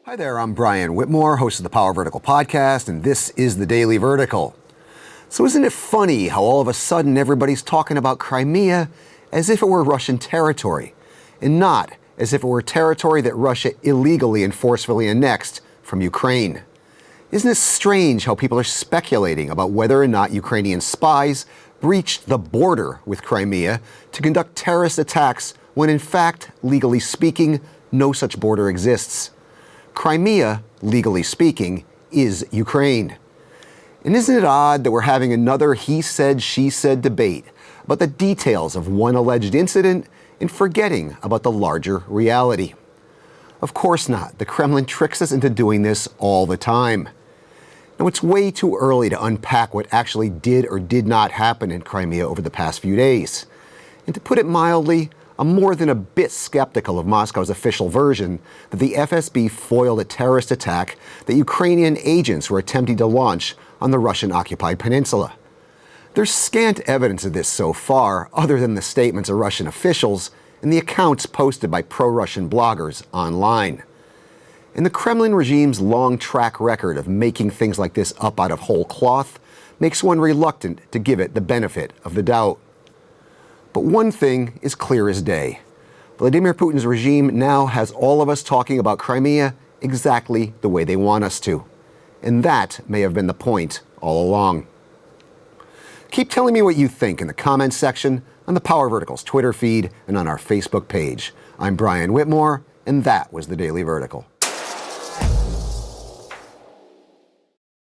Hi there, I'm Brian Whitmore, host of the Power Vertical podcast, and this is the Daily Vertical. So isn't it funny how all of a sudden everybody's talking about Crimea as if it were Russian territory, and not as if it were territory that Russia illegally and forcefully annexed from Ukraine? Isn't it strange how people are speculating about whether or not Ukrainian spies breached the border with Crimea to conduct terrorist attacks when in fact, legally speaking, no such border exists? Crimea, legally speaking, is Ukraine. And isn't it odd that we're having another he said, she said debate about the details of one alleged incident and forgetting about the larger reality? Of course not. The Kremlin tricks us into doing this all the time. Now, it's way too early to unpack what actually did or did not happen in Crimea over the past few days. And to put it mildly, I'm more than a bit skeptical of Moscow's official version that the FSB foiled a terrorist attack that Ukrainian agents were attempting to launch on the Russian-occupied peninsula. There's scant evidence of this so far, other than the statements of Russian officials and the accounts posted by pro-Russian bloggers online. And the Kremlin regime's long track record of making things like this up out of whole cloth makes one reluctant to give it the benefit of the doubt. But one thing is clear as day. Vladimir Putin's regime now has all of us talking about Crimea exactly the way they want us to. And that may have been the point all along. Keep telling me what you think in the comments section, on the Power Vertical's Twitter feed, and on our Facebook page. I'm Brian Whitmore, and that was the Daily Vertical.